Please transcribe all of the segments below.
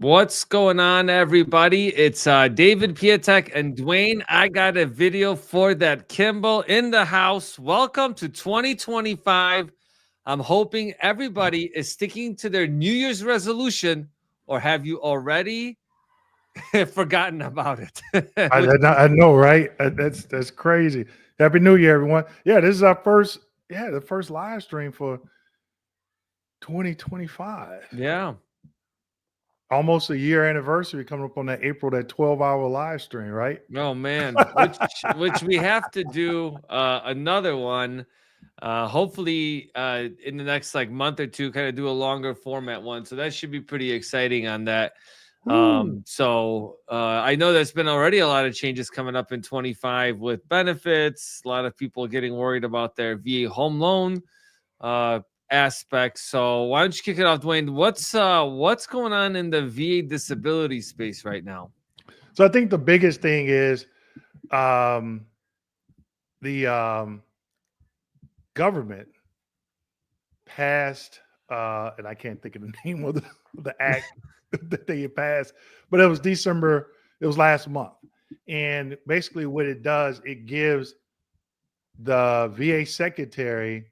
What's going on, everybody? It's David Piatek and Dwayne. I got a video for that. Kimball in the house. Welcome to 2025. I'm hoping everybody is sticking to their New Year's resolution, or have you already forgotten about it? I, I know, right? That's crazy. Happy New Year, everyone. Yeah, this is our the first live stream for 2025. Yeah. Almost a year anniversary coming up on that 12-hour live stream, right? Oh man, which we have to do another one. Hopefully in the next like month or two, kind of do a longer format one. So that should be pretty exciting on that. Ooh. I know there's been already a lot of changes coming up in 25 with benefits. A lot of people getting worried about their VA home loan uh aspects. So why don't you kick it off, Dwayne? What's going on in the VA disability space right now? So I think the biggest thing is um, the government passed, and I can't think of the name of the act that they passed, but it was December. It was last month, and basically what it does, it gives the VA secretary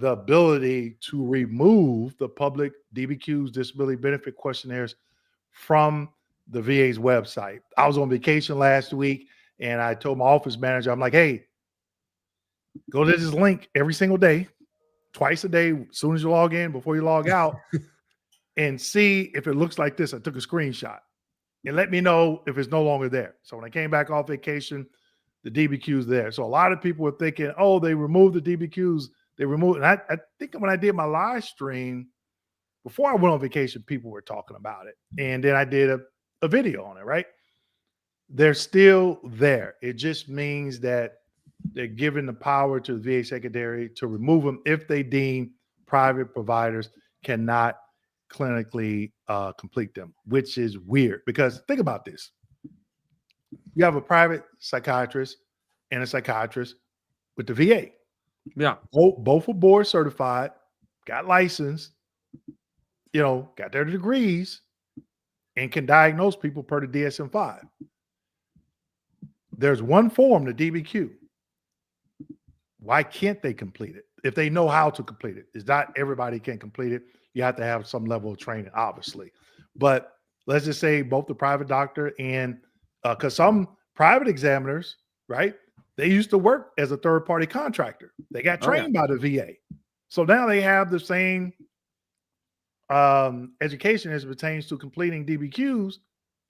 the ability to remove the public DBQs, disability benefit questionnaires, from the VA's website. I was on vacation last week and I told my office manager, I'm like, hey, go to this link every single day, twice a day, as soon as you log in, before you log out, and see if it looks like this. I took a screenshot and let me know if it's no longer there. So when I came back off vacation, the DBQ's there. So a lot of people were thinking, oh, they removed the DBQs. They removed, and I think when I did my live stream before I went on vacation, people were talking about it. And then I did a video on it, right? They're still there. It just means that they're giving the power to the VA secretary to remove them if they deem private providers cannot clinically complete them, which is weird because think about this. You have a private psychiatrist and a psychiatrist with the VA. Yeah. Both are board certified, got licensed, got their degrees, and can diagnose people per the DSM-5. There's one form, the DBQ. Why can't they complete it? If they know how to complete it. It's not everybody can complete it. You have to have some level of training, obviously. But let's just say both the private doctor and because some private examiners, right, they used to work as a third-party contractor. They got trained by the VA. So now they have the same education as it pertains to completing DBQs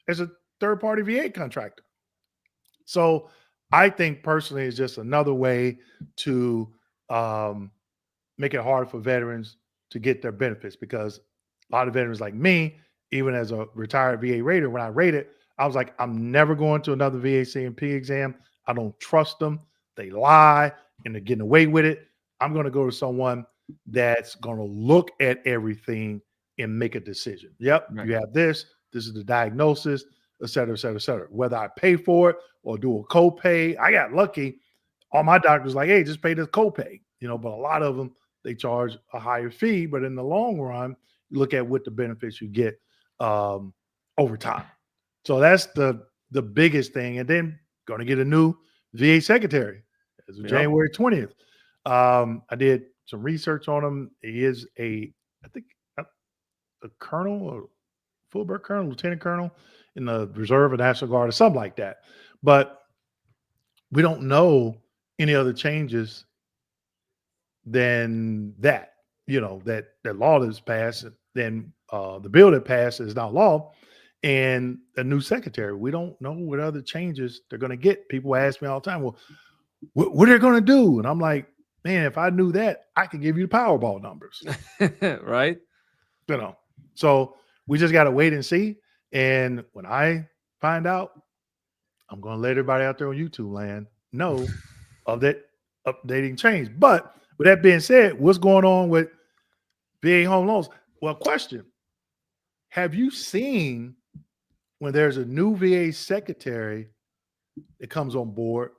as a third-party VA contractor. So I think personally it's just another way to make it hard for veterans to get their benefits because a lot of veterans like me, even as a retired VA rater, when I rated, I was like, I'm never going to another VA CMP exam. I don't trust them. They lie and they're getting away with it. I'm going to go to someone that's going to look at everything and make a decision. Yep, right. You have this. This is the diagnosis, et cetera, et cetera, et cetera. Whether I pay for it or do a copay, I got lucky. All my doctors like, hey, just pay this copay. But a lot of them, they charge a higher fee. But in the long run, you look at what the benefits you get over time. So that's the biggest thing. And then going to get a new VA secretary as of January 20th. I did some research on him. He is I think a colonel or full-bird colonel, lieutenant colonel in the Reserve or National Guard or something like that. But we don't know any other changes than that, that law that's passed, then the bill that passed is now law, and a new secretary. We don't know what other changes they're going to get. People ask me all the time, well, what are they going to do? And I'm like, man, if I knew that, I could give you the Powerball numbers. Right? So we just got to wait and see. And when I find out, I'm going to let everybody out there on YouTube land know of that updating change. But with that being said, what's going on with VA home loans? Well, question. Have you seen when there's a new VA secretary that comes on board,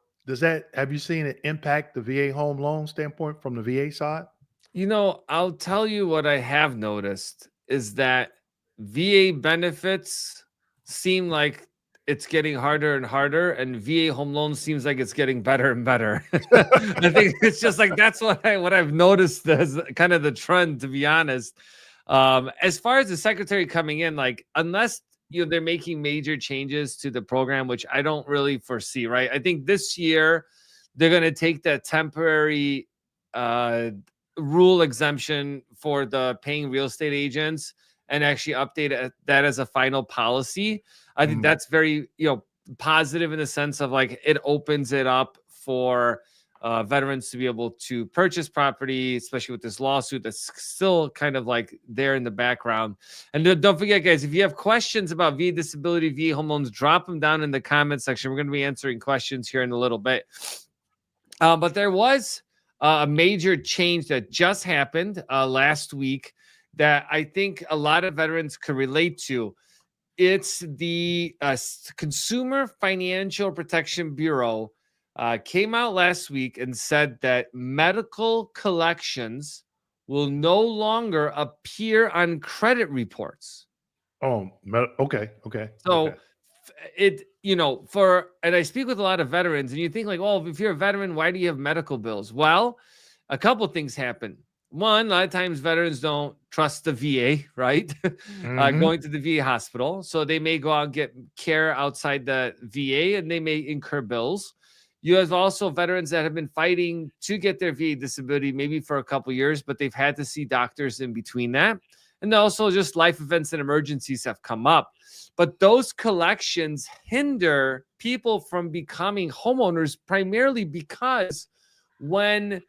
have you seen it impact the VA home loan standpoint from the VA side? I'll tell you what I have noticed is that VA benefits seem like it's getting harder and harder, and VA home loans seems like it's getting better and better. I think it's just like that's what I've noticed as kind of the trend, to be honest. As far as the secretary coming in, like unless they're making major changes to the program, which I don't really foresee, right? I think this year they're going to take that temporary uh, rule exemption for the paying real estate agents and actually update that as a final policy. I think that's very, positive in the sense of like it opens it up for veterans to be able to purchase property, especially with this lawsuit that's still kind of like there in the background. And don't forget, guys, if you have questions about VA disability, VA home loans, drop them down in the comment section. We're going to be answering questions here in a little bit. But there was a major change that just happened last week that I think a lot of veterans could relate to. It's the Consumer Financial Protection Bureau came out last week and said that medical collections will no longer appear on credit reports. Oh, okay. So and I speak with a lot of veterans, and you think like, well, if you're a veteran, why do you have medical bills? Well, a couple things happen. One, a lot of times veterans don't trust the VA, right? Going to the VA hospital. So they may go out and get care outside the VA and they may incur bills. You have also veterans that have been fighting to get their VA disability maybe for a couple years, but they've had to see doctors in between that. And also just life events and emergencies have come up. But those collections hinder people from becoming homeowners primarily because when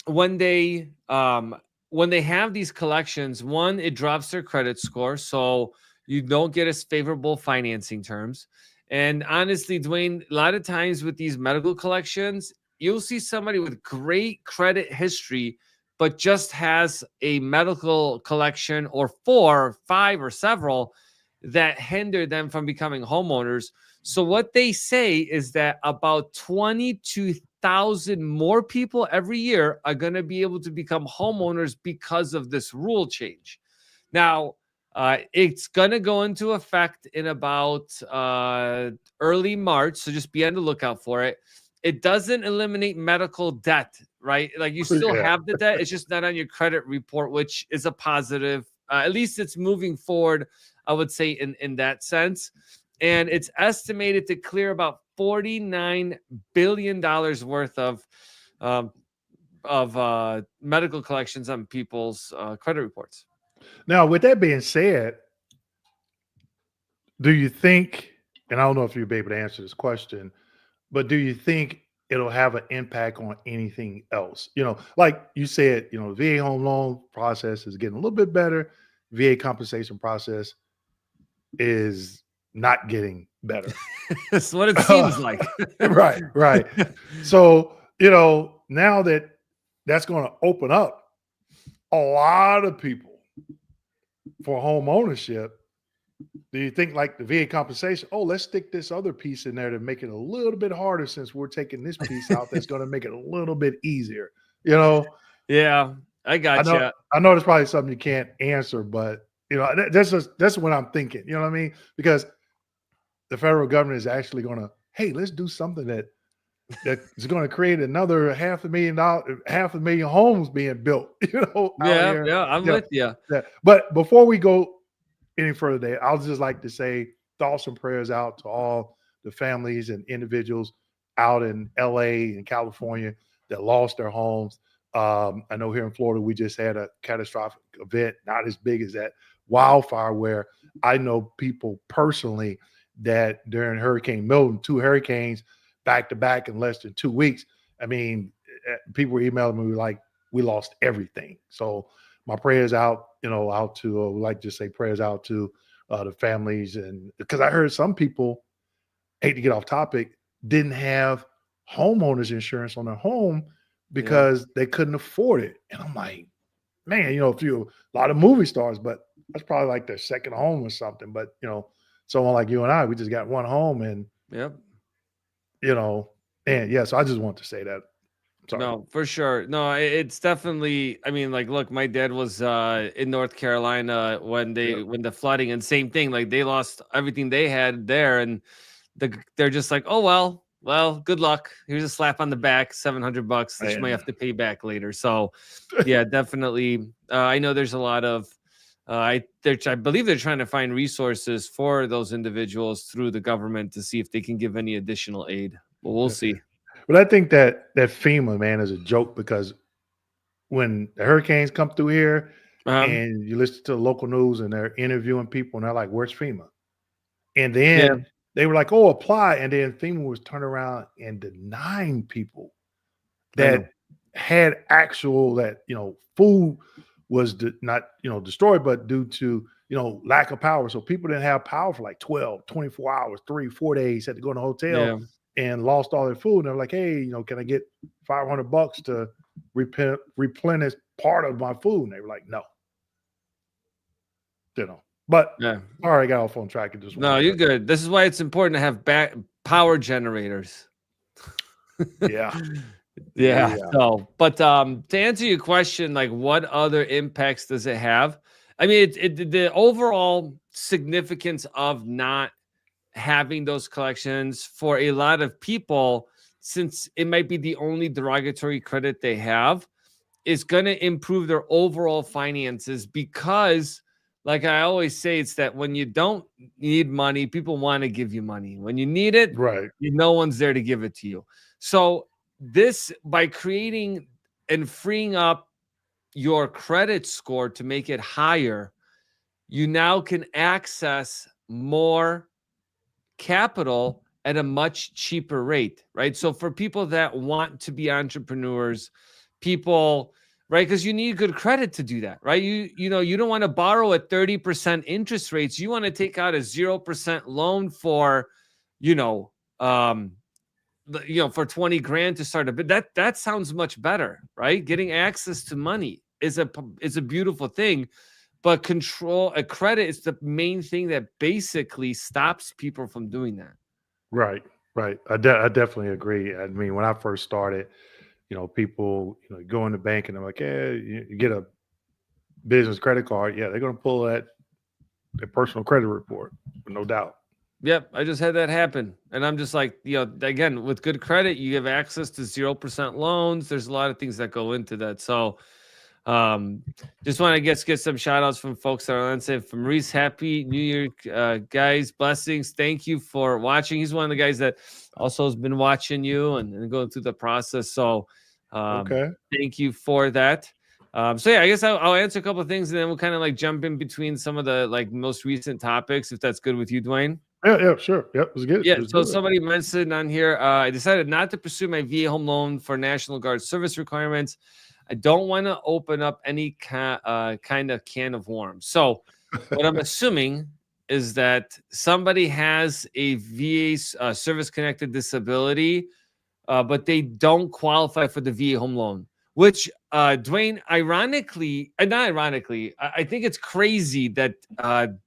they have these collections, one, it drops their credit score, so you don't get as favorable financing terms. And honestly, Dwayne, a lot of times with these medical collections, you'll see somebody with great credit history, but just has a medical collection or 4, 5, or several that hinder them from becoming homeowners. So what they say is that about 22,000 more people every year are going to be able to become homeowners because of this rule change. Now, it's going to go into effect in about early March, so just be on the lookout for it. It doesn't eliminate medical debt, right? Like you still have the debt. It's just not on your credit report, which is a positive. At least it's moving forward, I would say, in that sense. And it's estimated to clear about $49 billion worth of medical collections on people's credit reports. Now, with that being said, do you think, and I don't know if you'll be able to answer this question, but do you think it'll have an impact on anything else? Like you said, the VA home loan process is getting a little bit better. VA compensation process is not getting better. That's what it seems like. Right. So, now that's going to open up a lot of people for home ownership. Do you think like the VA compensation, let's stick this other piece in there to make it a little bit harder since we're taking this piece out that's going to make it a little bit easier? Yeah, I got you. I know there's probably something you can't answer, but that's what I'm thinking. You know what I mean? Because the federal government is actually going to, hey, let's do something that is going to create another 500,000 homes being built. Yeah, I'm with you. Yeah. But before we go any further there, I'll just like to say thoughts and prayers out to all the families and individuals out in LA and California that lost their homes. I know here in Florida, we just had a catastrophic event, not as big as that wildfire, where I know people personally that during Hurricane Milton, 2 hurricanes back to back in less than 2 weeks. I mean, people were emailing me like, we lost everything. So my prayers out, out to, we like to say prayers out to the families. And because I heard some people, hate to get off topic, didn't have homeowners insurance on their home because they couldn't afford it. And I'm like, man, a lot of movie stars, but that's probably like their second home or something. But, someone like you and I, we just got one home and, so I just want to say that. Sorry. No, for sure. No, it's definitely. I mean, like, look, my dad was in North Carolina when Yep. when the flooding, and same thing. Like, they lost everything they had there, and they're just like, oh well, good luck. Here's a slap on the back, $700 that you might And have to pay back later. So, yeah, definitely. I know there's a lot of. I believe they're trying to find resources for those individuals through the government to see if they can give any additional aid. But we'll see. but I think that FEMA, man, is a joke because when the hurricanes come through here Um, and you listen to the local news and they're interviewing people and they're like, "Where's FEMA?" And yeah, then they were like, "Oh, apply." And then FEMA was turning around and denying people I know. that had actual that food was not destroyed, but due to lack of power. So people didn't have power for like 12, 24 hours, 3, 4 days, had to go in a hotel Yeah. and lost all their food. And they're like, hey, can I get $500 to replenish part of my food? And they were like, no, But Yeah. all right, I got off on track. And just No, wanted you're to, good. This is why it's important to have back power generators. yeah, Yeah. yeah, So, but to answer your question, like, what other impacts does it have? I mean, the overall significance of not having those collections for a lot of people, since it might be the only derogatory credit they have, is going to improve their overall finances because, like I always say, it's that when you don't need money, people want to give you money. When you need it, right, no one's there to give it to you. So this, by creating and freeing up your credit score to make it higher, you now can access more capital at a much cheaper rate, right? So for people that want to be entrepreneurs, people, right? Because you need good credit to do that, right? You don't want to borrow at 30% interest rates. You want to take out a 0% loan for, you know, um, for 20 grand to start a bit. That sounds much better, right? Getting access to money is a beautiful thing. But control a credit is the main thing that basically stops people from doing that. right, right. I definitely agree. I mean, when I first started, people, go in the bank and I'm like, yeah, you get a business credit card. Yeah, they're going to pull that personal credit report, no doubt. Yep, I just had that happen. And I'm just like, again, with good credit, you have access to 0% loans. There's a lot of things that go into that. So just want to get some shout outs from folks that are on say from Reese. Happy New Year, guys. Blessings. Thank you for watching. He's one of the guys that also has been watching you and going through the process. So Okay. thank you for that. So yeah, I guess I'll answer a couple of things and then we'll kind of like jump in between some of the like most recent topics, if that's good with you, Dwayne. Yeah, sure. Yep, it was good. Yeah, It was so good. somebody mentioned on here, I decided not to pursue my VA home loan for National Guard service requirements. I don't want to open up any kind of can of worms. So, what I'm assuming is that somebody has a VA service-connected disability, but they don't qualify for the VA home loan. Which, Dwayne, ironically, not ironically, I think it's crazy that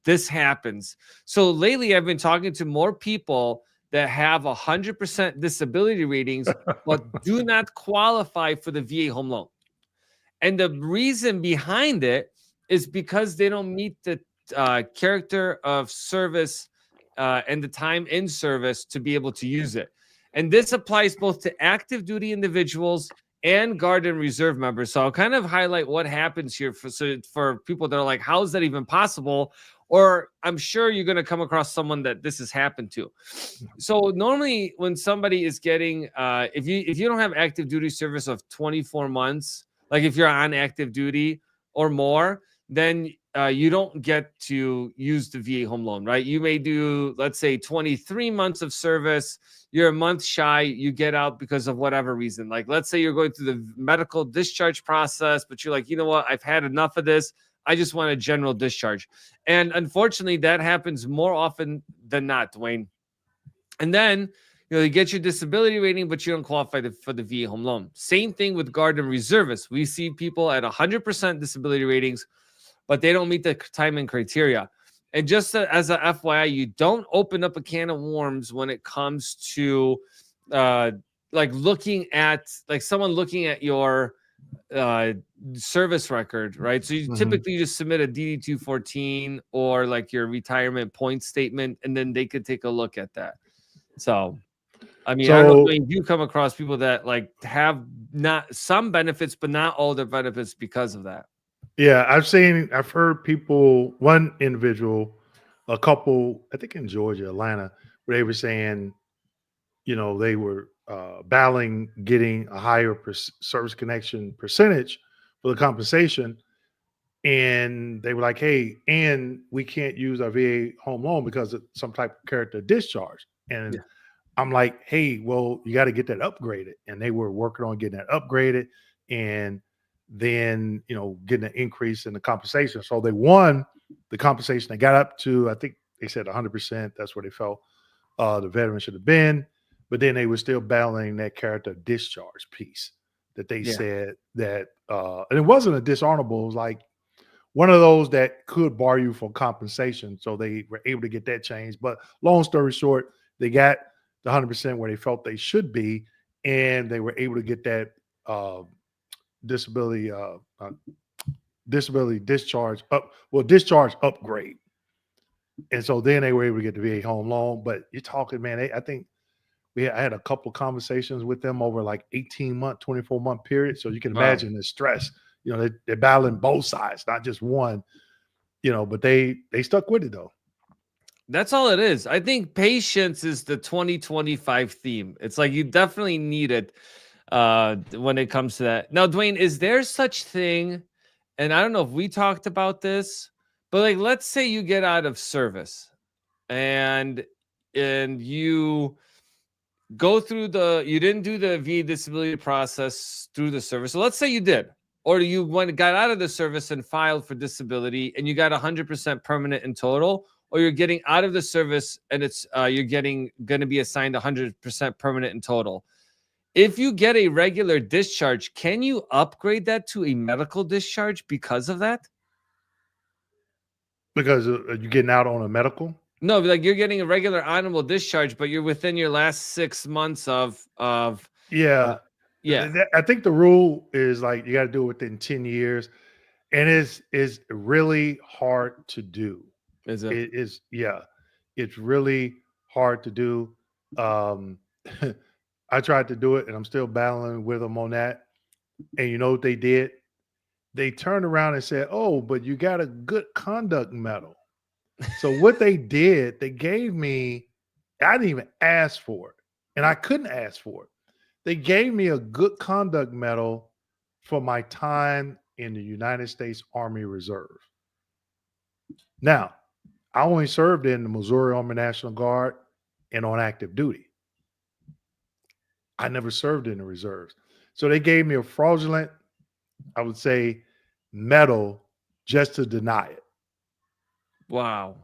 this happens. So lately, I've been talking to more people that have 100% disability ratings, but do not qualify for the VA home loan. And the reason behind it is because they don't meet the character of service and the time in service to be able to use it. And this applies both to active duty individuals and Guard and Reserve members. So I'll kind of highlight what happens here for people that are like, how is that even possible? Or I'm sure you're going to come across someone that this has happened to. So normally when somebody is getting, if you don't have active duty service of 24 months, like if you're on active duty or more, then you don't get to use the VA home loan, right? You may do, let's say, 23 months of service. You're a month shy, you get out because of whatever reason. Like, let's say you're going through the medical discharge process, but you're like, you know what? I've had enough of this. I just want a general discharge. And unfortunately, that happens more often than not, Dwayne. And then, you get your disability rating, but you don't qualify for the VA home loan. Same thing with Guard and Reservists. We see people at 100% disability ratings, but they don't meet the time and criteria. And just as a FYI, you don't open up a can of worms when it comes to like looking at like someone looking at your service record, right? So you typically just submit a DD 214 or like your retirement point statement, and then they could take a look at that. So I mean, I don't know, So Dwayne, you come across people that like have not some benefits, but not all their benefits because of that. yeah, I've heard people, one individual, a couple, I think in Georgia, Atlanta, where they were saying, they were battling getting a higher service connection percentage for the compensation. And they were like, hey, and we can't use our VA home loan because of some type of character discharge. And Yeah. I'm like, hey, well, you got to get that upgraded. And they were working on getting that upgraded and then, getting an increase in the compensation. So they won the compensation. They got up to, I think they said 100%. That's where they felt the veteran should have been. But then they were still battling that character discharge piece that they Yeah. said that, and it wasn't a dishonorable, it was like one of those that could bar you for compensation. So they were able to get that changed. But long story short, they got the 100% where they felt they should be, and they were able to get that disability disability discharge upgrade. And so then they were able to get the VA home loan. But you're talking, man, I think I had a couple conversations with them over like 18-month, 24-month period. So you can Wow. imagine the stress. They're battling both sides, not just one. But they stuck with it though. That's all it is. I think patience is the 2025 theme. It's like you definitely need it when it comes to that. Now, Dwayne, is there such thing? And I don't know if we talked about this, but like let's say you get out of service and you go through you didn't do the VA disability process through the service. So let's say you did, or you got out of the service and filed for disability and you got 100% permanent in total, or you're getting out of the service and it's you're going to be assigned 100% permanent in total. If you get a regular discharge, can you upgrade that to a medical discharge because of that? Because you're getting out on a medical. No, like you're getting a regular honorable discharge, but you're within your last 6 months of Yeah. yeah. I think the rule is like you got to do it within 10 years. And it's really hard to do. Is it? It is, yeah. It's really hard to do. Um, I tried to do it and I'm still battling with them on that. And you know what they did? They turned around and said, oh, but you got a good conduct medal. So what they did, they gave me, I didn't even ask for it. And I couldn't ask for it. They gave me a good conduct medal for my time in the United States Army Reserve. Now, I only served in the Missouri Army National Guard and on active duty. I never served in the reserves. So they gave me a fraudulent, I would say, medal just to deny it. Wow.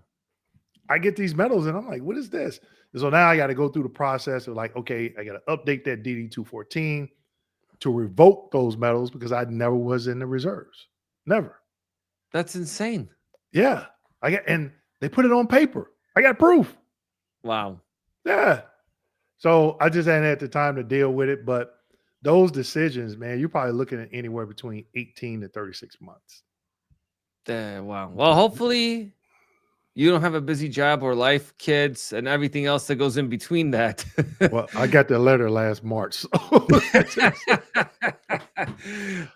I get these medals and I'm like, what is this? And so now I got to go through the process of like, okay, I got to update that DD 214 to revoke those medals because I never was in the reserves. Never. That's insane. Yeah. And they put it on paper. I got proof. Wow. Yeah. So I just hadn't had the time to deal with it. But those decisions, man, you're probably looking at anywhere between 18 to 36 months. Wow. Well, hopefully you don't have a busy job or life, kids, and everything else that goes in between that. Well, I got the letter last March. So.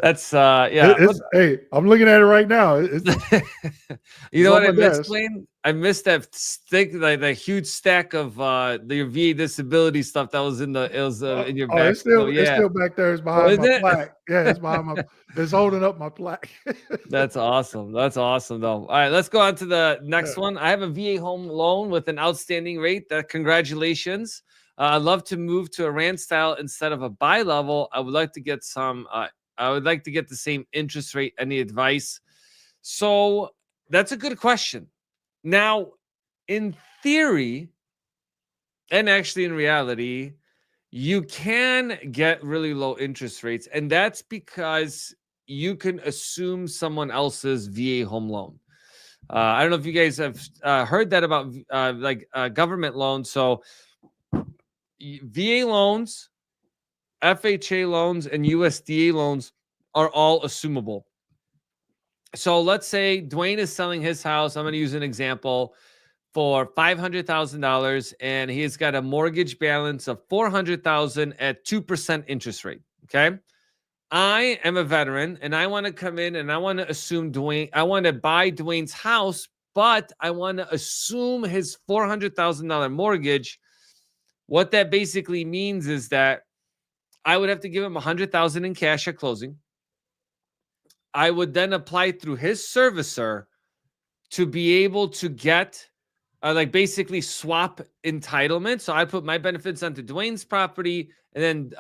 That's yeah. Hey, I'm looking at it right now. You know what I missed, Blaine? I missed that like the huge stack of the VA disability stuff that was in in your back. It's still back there. It's behind my plaque. Yeah, it's behind my. It's holding up my plaque. That's awesome. That's awesome, though. All right, let's go on to the next one. I have a VA home loan with an outstanding rate. Congratulations. I'd love to move to a RAND style instead of a bi-level. I would like to get some. I would like to get the same interest rate. Any advice? So that's a good question. Now, in theory, and actually in reality, you can get really low interest rates, and that's because you can assume someone else's VA home loan. I don't know if you guys have heard that about government loans. So VA loans, FHA loans and USDA loans are all assumable. So let's say Dwayne is selling his house. I'm going to use an example for $500,000, and he's got a mortgage balance of $400,000 at 2% interest rate. Okay. I am a veteran and I want to come in and I want to assume Dwayne, I want to buy Dwayne's house, but I want to assume his $400,000 mortgage. What that basically means is that I would have to give him $100,000 in cash at closing. I would then apply through his servicer to be able to get like basically swap entitlement. So I put my benefits onto Dwayne's property, and then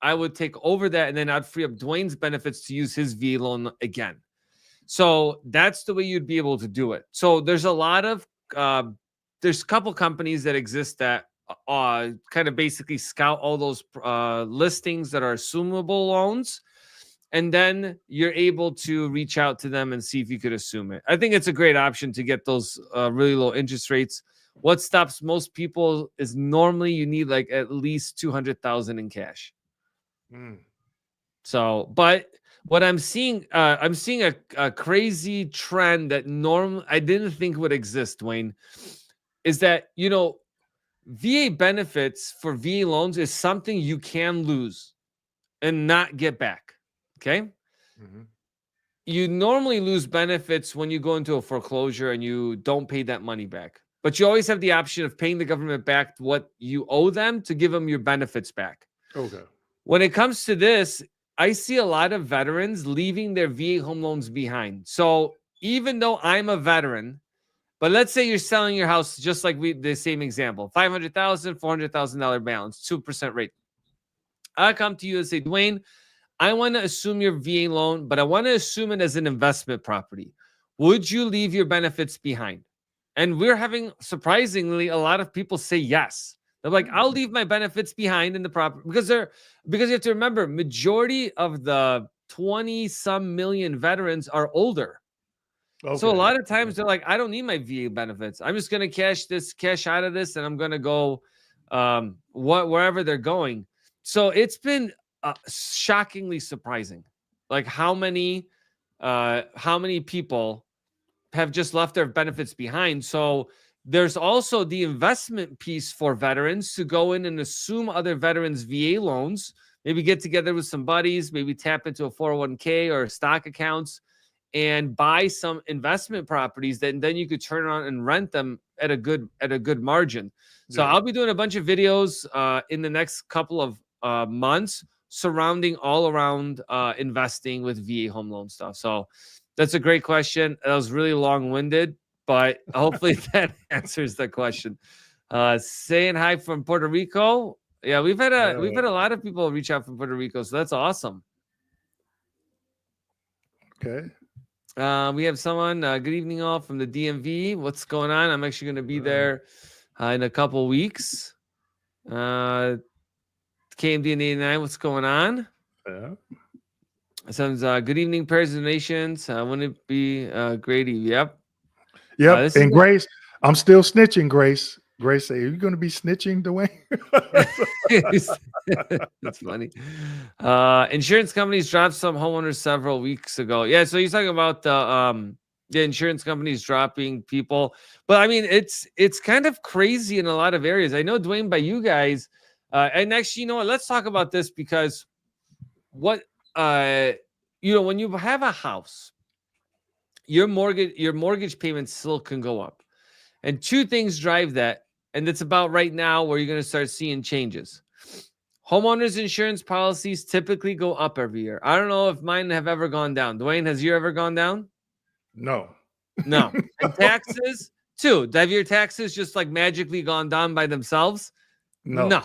I would take over that, and then I'd free up Dwayne's benefits to use his VA loan again. So that's the way you'd be able to do it. So there's a lot of there's a couple companies that exist that kind of basically scout all those listings that are assumable loans, and then you're able to reach out to them and see if you could assume it. I think it's a great option to get those really low interest rates. What stops most people is normally you need like at least 200,000 in cash. So, but what I'm seeing a crazy trend that I didn't think would exist, Dwayne, is that, VA benefits for VA loans is something you can lose and not get back. Okay. Mm-hmm. You normally lose benefits when you go into a foreclosure and you don't pay that money back. But you always have the option of paying the government back what you owe them to give them your benefits back. Okay. When it comes to this, I see a lot of veterans leaving their VA home loans behind. So even though I'm a veteran, but let's say you're selling your house just like the same example, $500,000, $400,000 balance, 2% rate. I come to you and say, Dwayne, I want to assume your VA loan, but I want to assume it as an investment property. Would you leave your benefits behind? And we're having, surprisingly, a lot of people say yes. They're like, I'll leave my benefits behind in the property because you have to remember, majority of the 20-some million veterans are older. Okay. So a lot of times they're like, I don't need my VA benefits. I'm just going to cash out of this, and I'm going to go wherever they're going. So it's been shockingly surprising, like how many people have just left their benefits behind. So there's also the investment piece for veterans to go in and assume other veterans' VA loans, maybe get together with some buddies, maybe tap into a 401k or stock accounts and buy some investment properties that then you could turn on and rent them at a good margin. So I'll be doing a bunch of videos in the next couple of months surrounding all around investing with VA home loan stuff. So that's a great question. That was really long-winded, but hopefully that answers the question. Saying hi from Puerto Rico. Yeah, we've had a lot of people reach out from Puerto Rico, so that's awesome. Okay. We have someone. Good evening, all from the DMV. What's going on? I'm actually going to be there in a couple weeks. KMD and 89. What's going on? Yeah. Sounds good evening, prayers and donations. Wouldn't it be Grady? Yep. And Grace, I'm still snitching, Grace. Grace say, are you going to be snitching, Dwayne? That's funny. Insurance companies dropped some homeowners several weeks ago. Yeah, so you're talking about the insurance companies dropping people. But I mean, it's kind of crazy in a lot of areas. I know, Dwayne, by you guys, and actually, you know what? Let's talk about this because when you have a house, your mortgage payments still can go up. And two things drive that. And it's about right now where you're going to start seeing changes. Homeowners insurance policies typically go up every year. I don't know if mine have ever gone down. Dwayne, has you ever gone down? No. And taxes too. Have your taxes just like magically gone down by themselves? No.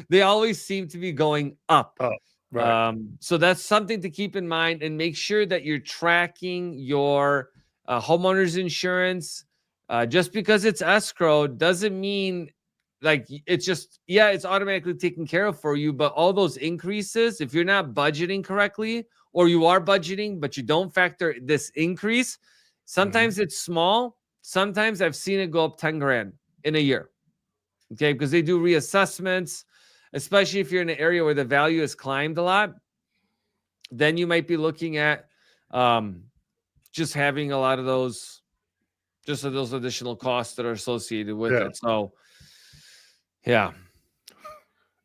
They always seem to be going up. Oh, right. So that's something to keep in mind, and make sure that you're tracking your homeowners insurance. Just because it's escrow doesn't mean like it's just, it's automatically taken care of for you. But all those increases, if you're not budgeting correctly, or you are budgeting, but you don't factor this increase, sometimes it's small. Sometimes I've seen it go up 10 grand in a year. Okay. Because they do reassessments. especially if you're in an area where the value has climbed a lot, then you might be looking at just having a lot of those, just those additional costs that are associated with Yeah. it. So, yeah.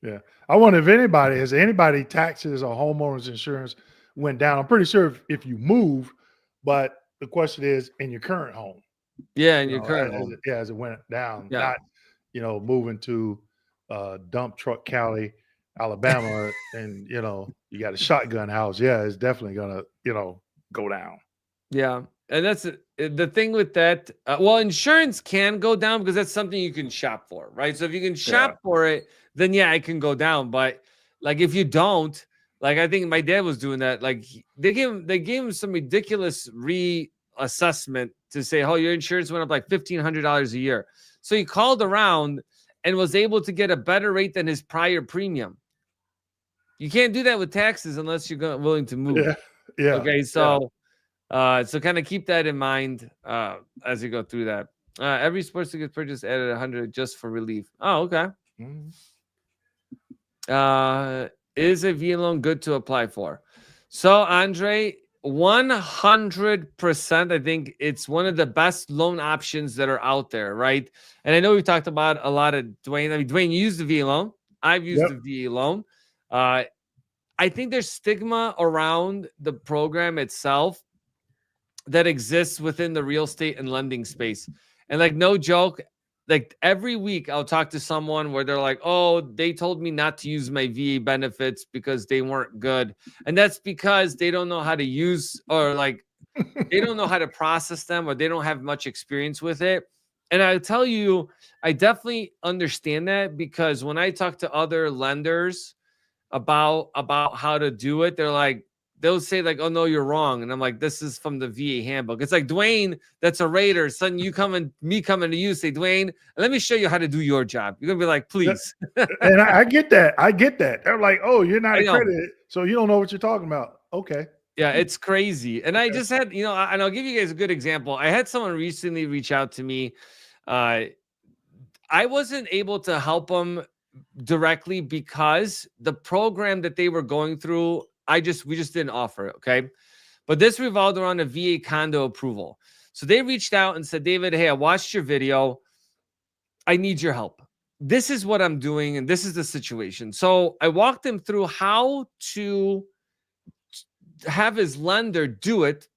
Yeah. I wonder if anybody taxes or homeowners insurance went down. I'm pretty sure if you moved, but the question is in your current home, Yeah, in you your know, current home. as it went down, Yeah. not, moving to dump truck county, Alabama, and, you got a shotgun house. Yeah, it's definitely gonna, go down. Yeah. And that's the thing with that. Well, insurance can go down because that's something you can shop for, right? So if you can Yeah. shop for it, then yeah, it can go down. But like if you don't, like I think my dad was doing that. Like they gave him some ridiculous reassessment to say, oh, your insurance went up like $1,500 a year. So he called around and was able to get a better rate than his prior premium. You can't do that with taxes unless you're willing to move. Yeah. Yeah. Okay, Yeah. so kind of keep that in mind as you go through that. Every sports ticket purchase added 100 just for relief. Oh, okay. Mhm. Is a V loan good to apply for? So, Andre, 100%. I think it's one of the best loan options that are out there, right? And I know we talked about a lot of Dwayne. I mean, Dwayne used the V loan. I've used Yep. the VA loan. Uh, I think there's stigma around the program itself that exists within the real estate and lending space. And like, no joke, like every week I'll talk to someone where they're like, oh, they told me not to use my VA benefits because they weren't good. And that's because they don't know how to use, or like they don't know how to process them, or they don't have much experience with it. And I tell you, I definitely understand that, because when I talk to other lenders about how to do it, they're like, they'll say like, oh no, you're wrong. And I'm like, this is from the VA handbook. It's like, Dwayne, that's a Raider. Suddenly you me coming to you say, Dwayne, let me show you how to do your job. You're gonna be like, please. And I get that. I get that. They're like, oh, you're not I know. accredited, so you don't know what you're talking about. Okay. Yeah, it's crazy. And I just had, and I'll give you guys a good example. I had someone recently reach out to me. I wasn't able to help them directly because the program that they were going through, we just didn't offer it. Okay. But this revolved around a VA condo approval. So they reached out and said, David, hey, I watched your video. I need your help. This is what I'm doing, and this is the situation. So I walked him through how to have his lender do it.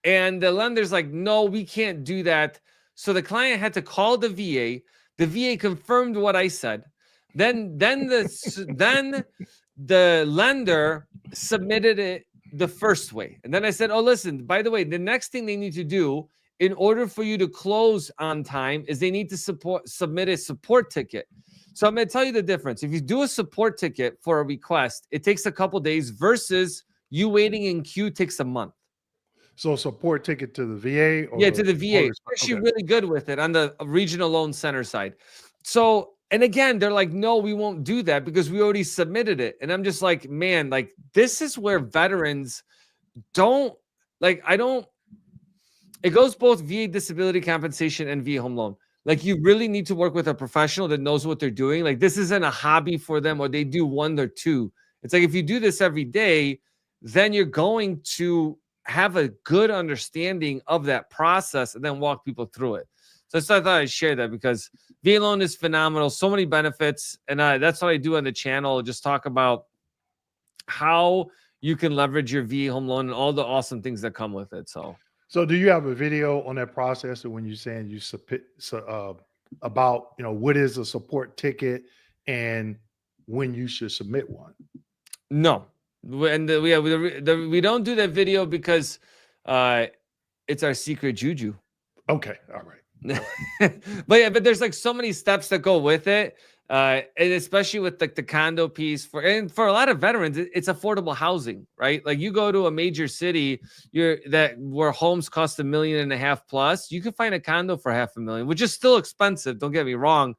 And the lender's like, no, we can't do that. So the client had to call the VA. The VA confirmed what I said. Then the lender submitted it the first way. And then I said, oh, listen, by the way, the next thing they need to do in order for you to close on time is they need to submit a support ticket. So I'm going to tell you the difference. If you do a support ticket for a request, it takes a couple days versus you waiting in queue takes a month. So support ticket to the VA, or Yeah, to the VA. They're actually really good with it on the regional loan center side. So, and again, they're like, no, we won't do that because we already submitted it. And I'm just like, man, like this is where veterans don't like, it goes both VA disability compensation and VA home loan. Like you really need to work with a professional that knows what they're doing. Like this isn't a hobby for them, or they do one or two. It's like if you do this every day, then you're going to have a good understanding of that process and then walk people through it. So I thought I'd share that because VA loan is phenomenal. So many benefits. And that's what I do on the channel. Just talk about how you can leverage your VA home loan and all the awesome things that come with it. So do you have a video on that process, or when you're saying you submit about, what is a support ticket and when you should submit one? No. And we don't do that video because it's our secret juju. Okay. All right. But there's like so many steps that go with it. And especially with like the condo piece for a lot of veterans, it's affordable housing, right? Like you go to a major city, where homes cost $1.5 million plus, you can find a condo for $500,000, which is still expensive. Don't get me wrong,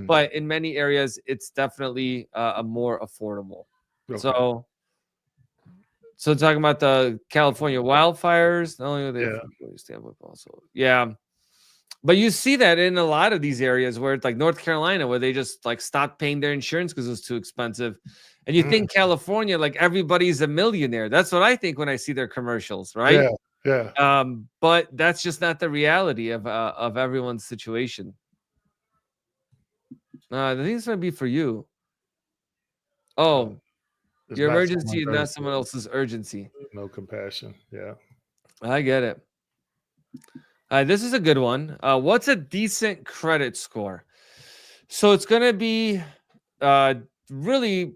but in many areas, it's definitely a more affordable. Okay. So talking about the California wildfires, not only are they also, yeah. But you see that in a lot of these areas where it's like North Carolina, where they just like stopped paying their insurance because it was too expensive. And you think California, like everybody's a millionaire. That's what I think when I see their commercials, right? Yeah, yeah. But that's just not the reality of everyone's situation. I think this might be for you. Oh, It's your not emergency someone's and not urgency. someone else's urgency. No compassion. Yeah. I get it. This is a good one. What's a decent credit score? So it's going to be really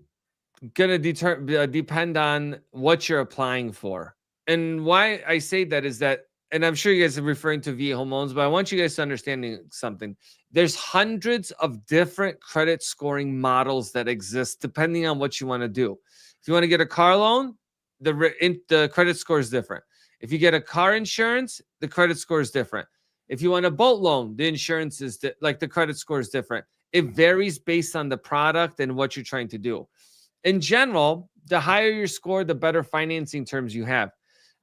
going to depend on what you're applying for. And why I say that is that, and I'm sure you guys are referring to VA home loans, but I want you guys to understand something. There's hundreds of different credit scoring models that exist depending on what you want to do. If you want to get a car loan, the credit score is different. If you get a car insurance, the credit score is different. If you want a boat loan, the insurance is like the credit score is different. It varies based on the product and what you're trying to do. In general, the higher your score, the better financing terms you have.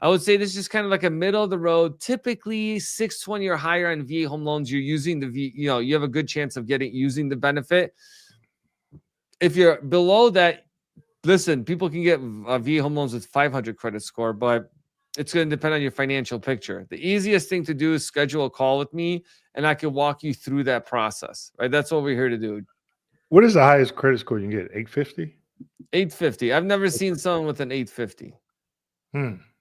I would say this is kind of like a middle of the road. Typically 620 or higher on VA home loans, you're using you have a good chance of using the benefit. If you're below that, listen, people can get VA home loans with 500 credit score, but it's going to depend on your financial picture. The easiest thing to do is schedule a call with me and I can walk you through that process, right? That's what we're here to do. What is the highest credit score you can get? 850? 850. I've never seen someone with an 850.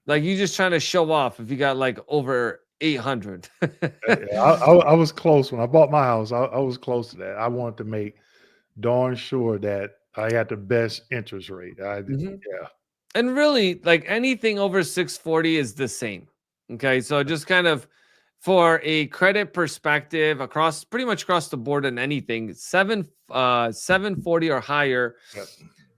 Like you just trying to show off if you got like over 800. I was close when I bought my house. I was close to that. I wanted to make darn sure that I had the best interest rate. Yeah. And really, like anything over 640 is the same. Okay. So just kind of for a credit perspective pretty much across the board on anything, 740 or higher. Yep.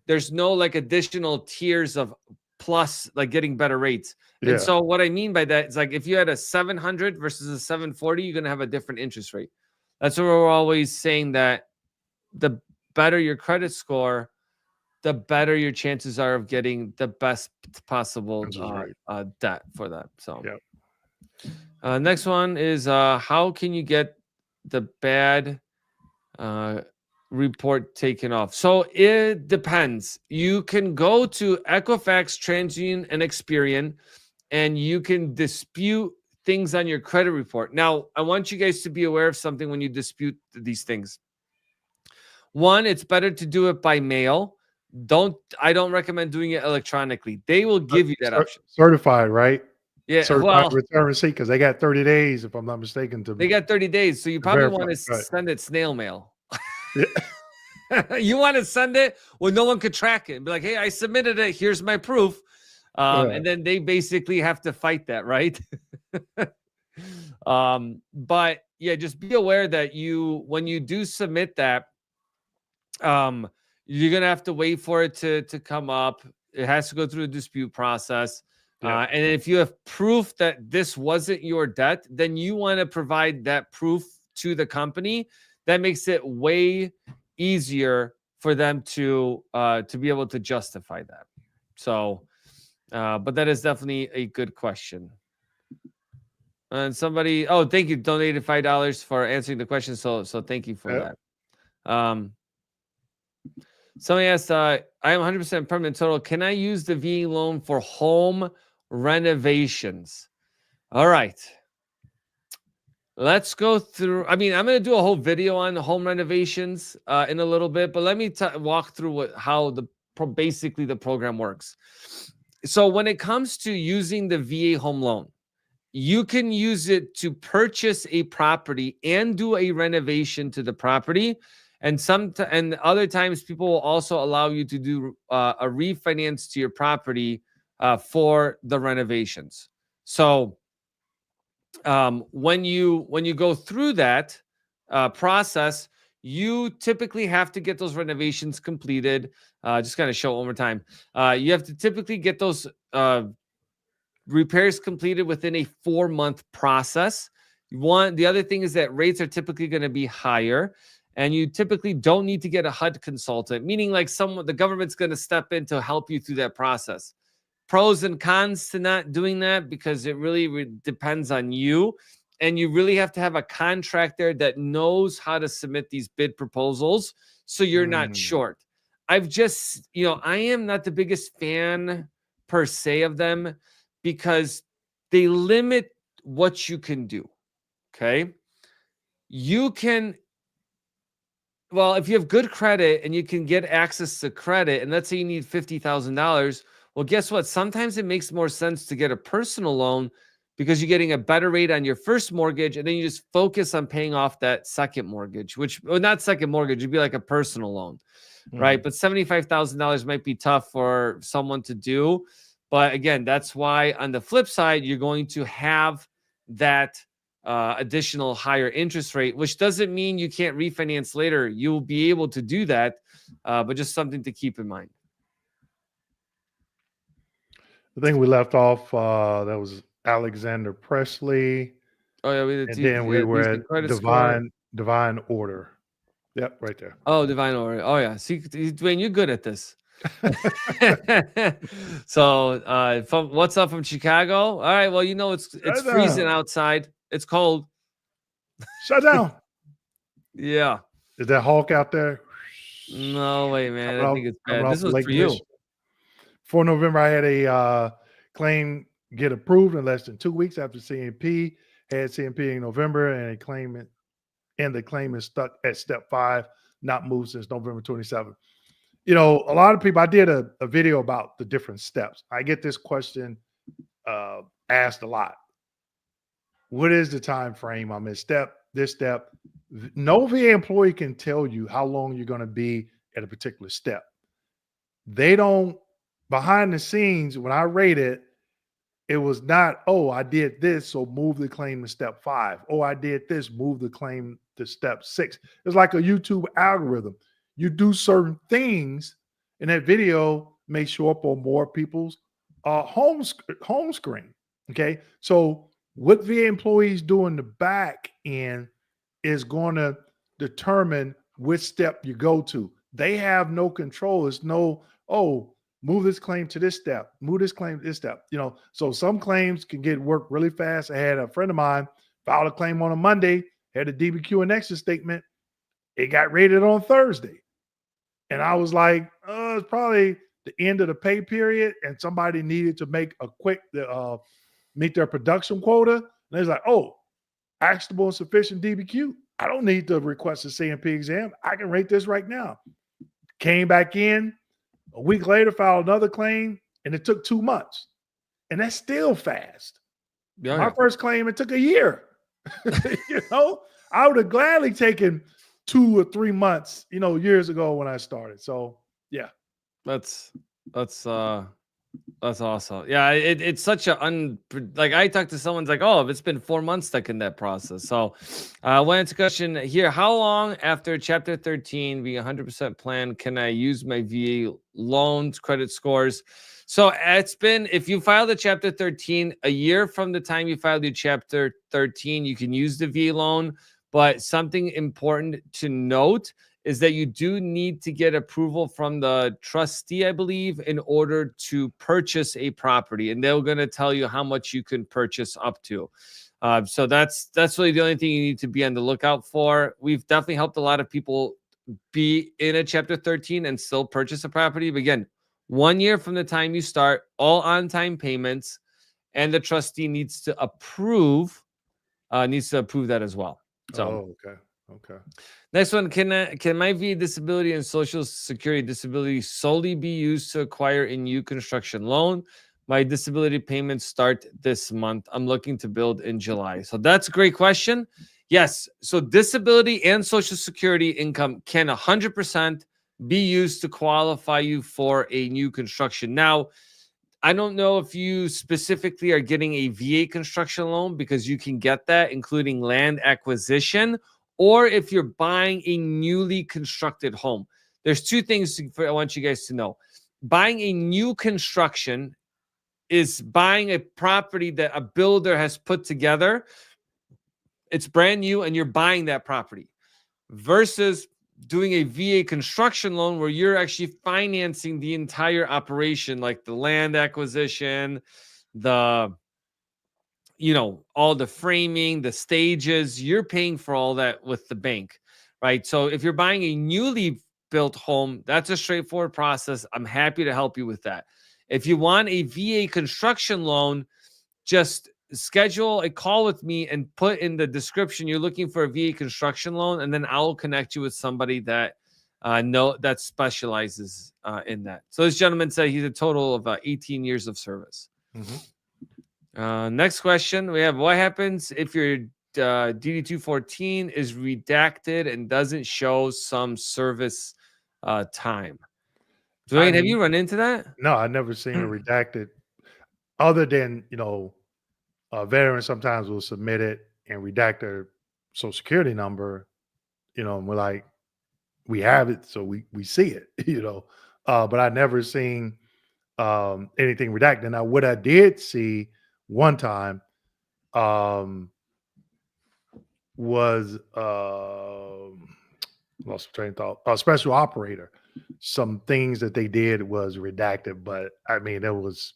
There's no like additional tiers of plus like getting better rates. Yeah. And so what I mean by that is like if you had a 700 versus a 740, you're going to have a different interest rate. That's what we're always saying, that the better your credit score, the better your chances are of getting the best possible debt for that. So next one is how can you get the bad report taken off? So it depends. You can go to Equifax, TransUnion, and Experian, and you can dispute things on your credit report. Now, I want you guys to be aware of something when you dispute these things. One, it's better to do it by mail. I don't recommend doing it electronically. They will give you that option. Certified, right? Yeah. Certified return receipt, because they got 30 days, if I'm not mistaken. They got 30 days. So you probably want to send it snail mail. Yeah. You want to send it where no one could track it and be like, hey, I submitted it. Here's my proof. And then they basically have to fight that, right? But yeah, just be aware that when you do submit that, you're gonna have to wait for it to come up. It has to go through a dispute process. And if you have proof that this wasn't your debt, then you want to provide that proof to the company. That makes it way easier for them to be able to justify that. So, but that is definitely a good question. And somebody, thank you, donated $5 for answering the question. So thank you for that. Somebody asked, I am 100% permanent total. Can I use the VA loan for home renovations? All right. Let's go through. I mean, I'm going to do a whole video on home renovations in a little bit, but let me walk through how basically the program works. So when it comes to using the VA home loan, you can use it to purchase a property and do a renovation to the property. And other times people will also allow you to do a refinance to your property for the renovations. So when you go through that process, you typically have to get those renovations completed. Just kind of show it one more time. You have to typically get those repairs completed within a 4-month process. The other thing is that rates are typically going to be higher. And you typically don't need to get a HUD consultant, meaning like the government's going to step in to help you through that process. Pros and cons to not doing that, because it really depends on you and you really have to have a contractor that knows how to submit these bid proposals so you're not short. I've just, I am not the biggest fan per se of them because they limit what you can do. Okay. You can, well, if you have good credit and you can get access to credit, and let's say you need $50,000, well, guess what? Sometimes it makes more sense to get a personal loan because you're getting a better rate on your first mortgage, and then you just focus on paying off that second mortgage, which, well, not second mortgage, it'd be like a personal loan, right? But $75,000 might be tough for someone to do. But again, that's why on the flip side, you're going to have that additional higher interest rate, which doesn't mean you can't refinance later. You'll be able to do that, but just something to keep in mind. I think we left off, that was Alexander Presley. Oh yeah, we did. And then we were at divine order. Yep, right there. Oh, divine order. Oh yeah. See, Dwayne, you're good at this. So, what's up from Chicago? All right. Well, it's freezing outside. It's cold. Shut down. Yeah. Is that Hulk out there? No way, man. I think it's bad. This was for you. For November, I had a claim get approved in less than 2 weeks after CMP. Had CMP in November, and the claim is stuck at step 5, not moved since November 27th. A lot of people, I did a video about the different steps. I get this question asked a lot. What is the time frame? I'm in this step. No VA employee can tell you how long you're going to be at a particular step. They don't, behind the scenes, when I rate it, it was not, oh, I did this, so move the claim to step 5. Oh, I did this, move the claim to step 6. It's like a YouTube algorithm. You do certain things, and that video may show up on more people's home screen. Okay, so what VA employees do in the back end is going to determine which step you go to. They have no control. It's no, oh, move this claim to this step, move this claim to this step. So some claims can get worked really fast. I had a friend of mine filed a claim on a Monday, had a DBQ and exit statement. It got rated on Thursday. And I was like, it's probably the end of the pay period, and somebody needed to make a quick, meet their production quota. And they was like, oh, actionable and sufficient DBQ. I don't need to request a CMP exam. I can rate this right now. Came back in a week later, filed another claim, and it took 2 months. And that's still fast. Yeah. My first claim, it took a year. I would have gladly taken 2 or 3 months, years ago when I started. So yeah. That's awesome. Yeah, it's such a like I talked to someone's like, oh, it's been 4 months stuck in that process. So one answer question here: how long after Chapter 13 being 100% plan can I use my VA loans credit scores? So it's been, if you filed a Chapter 13 a year from the time you filed your Chapter 13, you can use the VA loan. But something important to note is that you do need to get approval from the trustee, I believe, in order to purchase a property. And they're going to tell you how much you can purchase up to. So that's really the only thing you need to be on the lookout for. We've definitely helped a lot of people be in a Chapter 13 and still purchase a property. But again, 1 year from the time you start, all on-time payments, and the trustee needs to approve that as well. So, okay. Next one, can my VA disability and Social Security disability solely be used to acquire a new construction loan? My disability payments start this month. I'm looking to build in July. So that's a great question. Yes. So disability and Social Security income can 100% be used to qualify you for a new construction. Now, I don't know if you specifically are getting a VA construction loan, because you can get that, including land acquisition, or if you're buying a newly constructed home. There's two things I want you guys to know. Buying a new construction is buying a property that a builder has put together. It's brand new and you're buying that property, versus doing a VA construction loan where you're actually financing the entire operation, like the land acquisition, the all the framing, the stages, you're paying for all that with the bank, right? So if you're buying a newly built home, that's a straightforward process. I'm happy to help you with that. If you want a VA construction loan, just schedule a call with me and put in the description you're looking for a VA construction loan, and then I'll connect you with somebody that that specializes in that. So this gentleman said he's a total of 18 years of service. Next question we have: what happens if your DD 214 is redacted and doesn't show some service time? Dwayne, have you run into that? No, I've never seen a redacted, other than veterans sometimes will submit it and redact their social security number, and we're like, we have it, so we see it, but I never seen anything redacted. Now, what I did see one time was lost train of thought. A special operator. Some things that they did was redacted, but I mean, it wasn't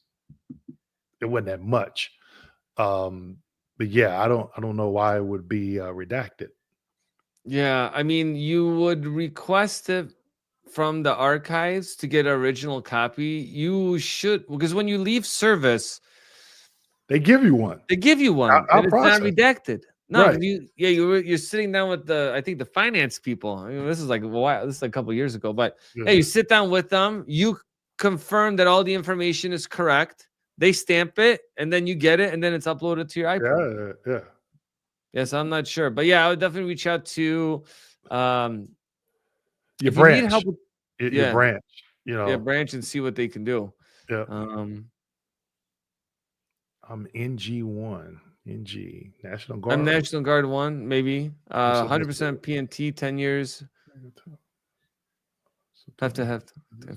that much. But yeah, I don't know why it would be redacted. Yeah, I mean, you would request it from the archives to get an original copy. You should, because when you leave service, they give you one. They give you one, and it's not redacted. No, right. You're sitting down with I think the finance people. I mean, this is like a while. This is a couple years ago, but yeah, you sit down with them. You confirm that all the information is correct. They stamp it, and then you get it, and then it's uploaded to your iPhone. Yeah. Yes, I'm not sure, but yeah, I would definitely reach out to your branch. You need help with, your branch. Branch, and see what they can do. Yeah. I'm NG1. NG National Guard. I'm National Guard 1, maybe 100% PNT, 10 years. Have to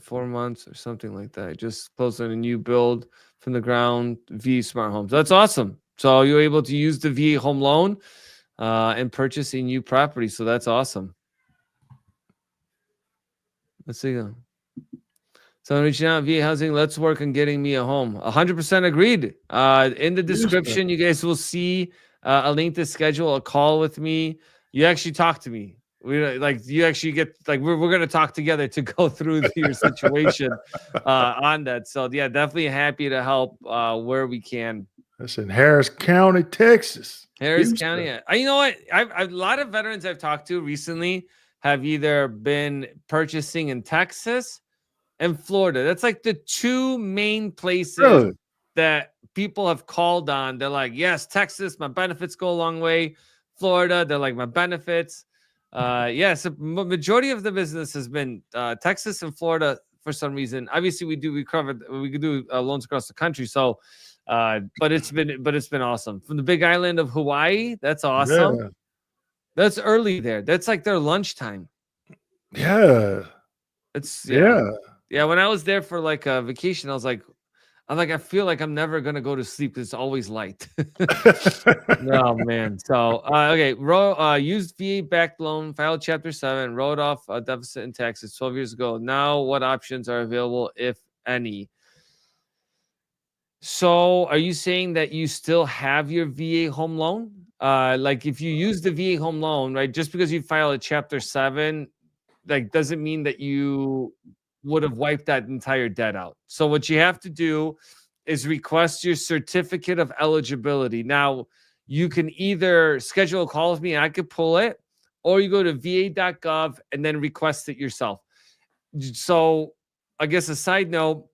4 months or something like that. Just close on a new build from the ground, VA Smart Homes. That's awesome. So you're able to use the VA home loan and purchase a new property. So that's awesome. Let's see. So I'm reaching out, VA Housing. Let's work on getting me a home. 100% agreed. In the description, you guys will see a link to schedule a call with me. You actually talk to me. You actually get we're going to talk together to go through your situation on that. So yeah, definitely happy to help where we can. That's in Harris County, Texas. Harris County. You know what? A lot of veterans I've talked to recently have either been purchasing in Texas and Florida. That's like the two main places that people have called on. They're like, yes, Texas, my benefits go a long way. Florida, they're like, my benefits. Yes, majority of the business has been Texas and Florida for some reason. Obviously, we could do loans across the country. So, but it's been awesome. From the Big Island of Hawaii, that's awesome. Yeah. That's early there. That's like their lunchtime. Yeah. Yeah, when I was there for like a vacation, I feel like I'm never gonna go to sleep because it's always light. Oh man. So okay, used VA backed loan, filed Chapter 7, wrote off a deficit in taxes 12 years ago. Now, what options are available, if any? So, are you saying that you still have your VA home loan? Like if you use the VA home loan, right? Just because you file a Chapter 7, doesn't mean that you would have wiped that entire debt out. So what you have to do is request your certificate of eligibility. Now, you can either schedule a call with me and I could pull it, or you go to va.gov and then request it yourself. So I guess a side note,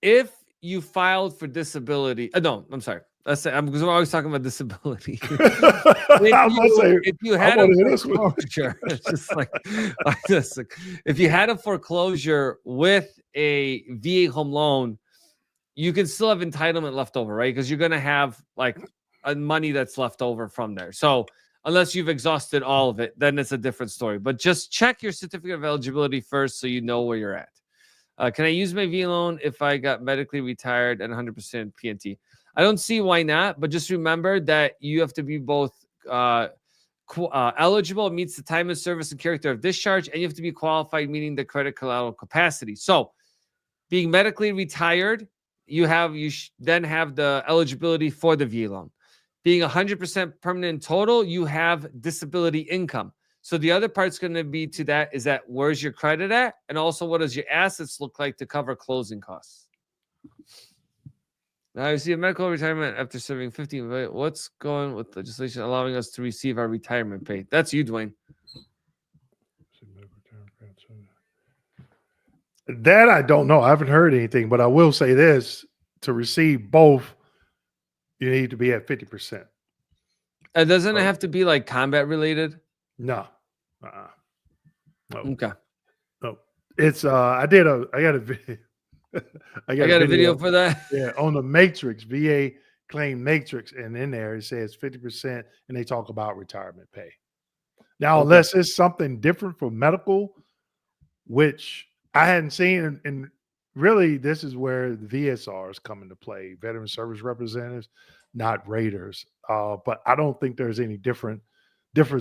if you filed for disability, no, I'm sorry. Because we're always talking about disability. if you had a foreclosure, if you had a foreclosure with a VA home loan, you can still have entitlement left over, right? Because you're going to have money that's left over from there. So unless you've exhausted all of it, then it's a different story. But just check your certificate of eligibility first so you know where you're at. Can I use my VA loan if I got medically retired and 100% PNT? I don't see why not, but just remember that you have to be both eligible, meets the time of service and character of discharge, and you have to be qualified, meaning the credit collateral capacity. So being medically retired, then have the eligibility for the VA loan. Being 100% permanent in total, you have disability income. So the other part's going to be to that is that where's your credit at, and also what does your assets look like to cover closing costs. Now you see a medical retirement after serving 15. What's going with legislation allowing us to receive our retirement pay? That's you, Dwayne. That I don't know. I haven't heard anything, but I will say this: to receive both, you need to be at 50%. Doesn't it have to be like combat related? No. No. Okay. No. It's I got a video. I got a video for that. Yeah, on the Matrix, VA claim Matrix, and in there it says 50%, and they talk about retirement pay. Now, unless it's something different for medical, which I hadn't seen, and really this is where the VSRs come into play, veteran service representatives, not raiders. But I don't think there's any difference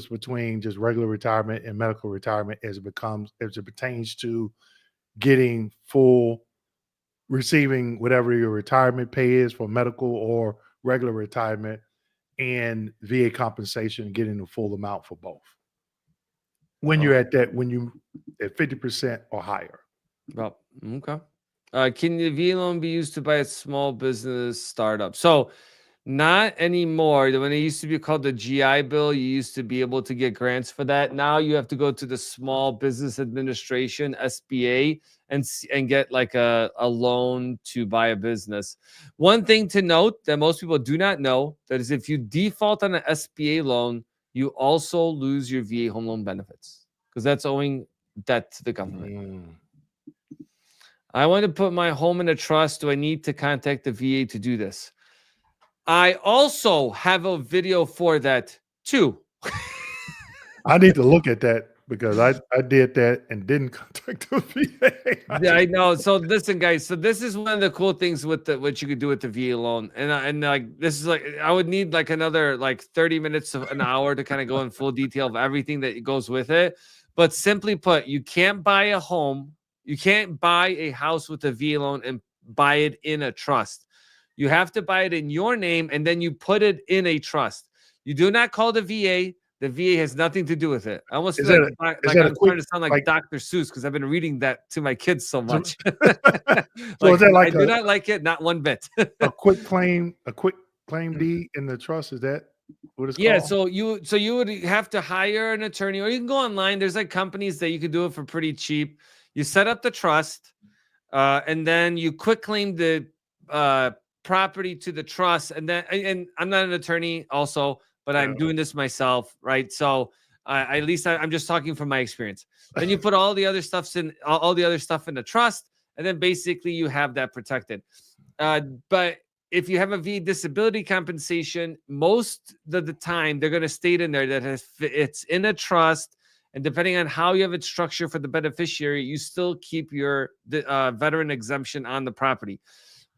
between just regular retirement and medical retirement as it pertains to getting receiving whatever your retirement pay is for medical or regular retirement, and VA compensation, getting the full amount for both. When you're at 50% or higher. Well, okay. Can the VA loan be used to buy a small business startup? So not anymore. When it used to be called the GI Bill, you used to be able to get grants for that. Now you have to go to the Small Business Administration, SBA, and get like a loan to buy a business. One thing to note that most people do not know, that is if you default on an SBA loan, you also lose your VA home loan benefits because that's owing debt to the government. I want to put my home in a trust. Do I need to contact the VA to do this? I also have a video for that too. I need to look at that because I did that and didn't contact the VA. Yeah, I know. So listen, guys. So this is one of the cool things with what you could do with the VA loan, and like this is like I would need like another like 30 minutes to an hour to kind of go in full detail of everything that goes with it. But simply put, you can't buy a home, you can't buy a house with a VA loan and buy it in a trust. You have to buy it in your name, and then you put it in a trust. You do not call the VA. The VA has nothing to do with it. I almost feel like I'm trying to sound like Dr. Seuss because I've been reading that to my kids so much. So is that like I do not like it, not one bit. a quick claim deed in the trust? Is that what it's called? Yeah, so you would have to hire an attorney, or you can go online. There's like companies that you can do it for pretty cheap. You set up the trust, and then you quick claim the property to the trust, and I'm not an attorney also, but I'm doing this myself, right? So at least I'm just talking from my experience. Then you put all the other stuff in the trust, and then basically you have that protected. But if you have a VA disability compensation, most of the time they're going to state in there that it's in a trust, and depending on how you have it structured for the beneficiary, you still keep your veteran exemption on the property.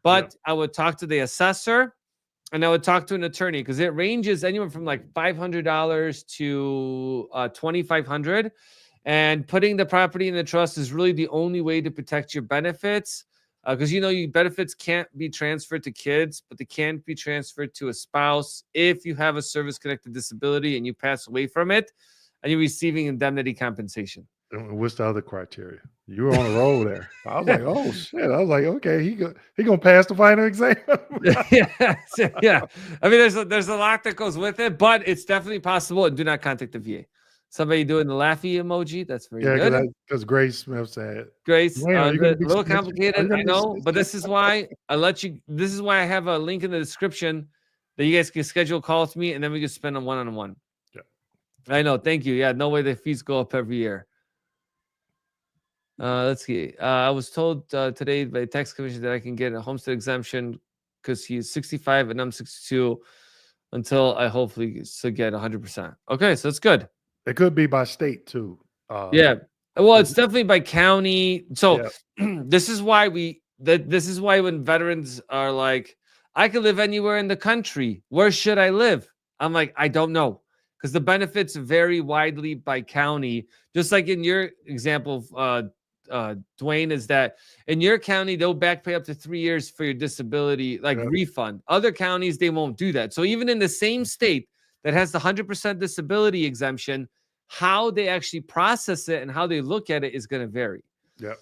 But I would talk to the assessor, and I would talk to an attorney, because it ranges anywhere from like $500 to $2,500. And putting the property in the trust is really the only way to protect your benefits, because your benefits can't be transferred to kids, but they can be transferred to a spouse if you have a service-connected disability and you pass away from it, and you're receiving indemnity compensation. What's the other criteria? You were on a roll there. I was like, oh shit. I was like, okay, he gonna pass the final exam. Yeah. I mean, there's a lot that goes with it, but it's definitely possible. And do not contact the VA. Somebody doing the laughy emoji. That's very good. Because Grace Smith said, Grace, a little complicated, I know, but this is why this is why I have a link in the description that you guys can schedule a call with me, and then we can spend a one-on-one. Yeah. I know. Thank you. Yeah. No way the fees go up every year. Let's see. I was told today by the tax commission that I can get a homestead exemption because he's 65 and I'm 62 until I hopefully get 100%. Okay, so that's good. It could be by state too. Yeah. Well, it's definitely by county. So this is why when veterans are like, I could live anywhere in the country. Where should I live? I'm like, I don't know, because the benefits vary widely by county. Just like in your example, Dwayne, is that in your county they'll back pay up to 3 years for your disability refund. Other counties they won't do that. So even in the same state that has the 100% disability exemption, how they actually process it and how they look at it is going to vary. Yep.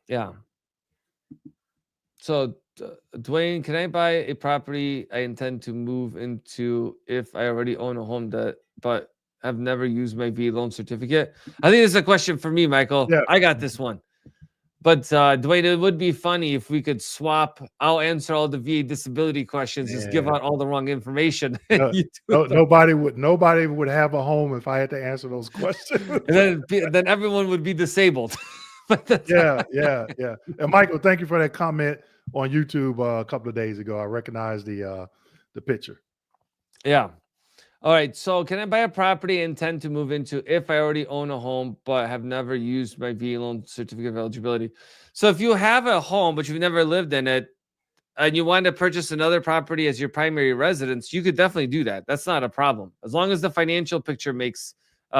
Yeah. So, Dwayne, can I buy a property I intend to move into if I already own a home but have never used my VA loan certificate? I think this is a question for me, Michael. Yeah. I got this one. But Dwayne, it would be funny if we could swap. I'll answer all the VA disability questions, just give out all the wrong information. Nobody would have a home if I had to answer those questions. And then everyone would be disabled. Yeah. And Michael, thank you for that comment on YouTube a couple of days ago. I recognized the picture. Yeah. All right. So can I buy a property I intend to move into if I already own a home but have never used my VA loan certificate of eligibility? So if you have a home but you've never lived in it and you want to purchase another property as your primary residence, you could definitely do that. That's not a problem. As long as the financial picture makes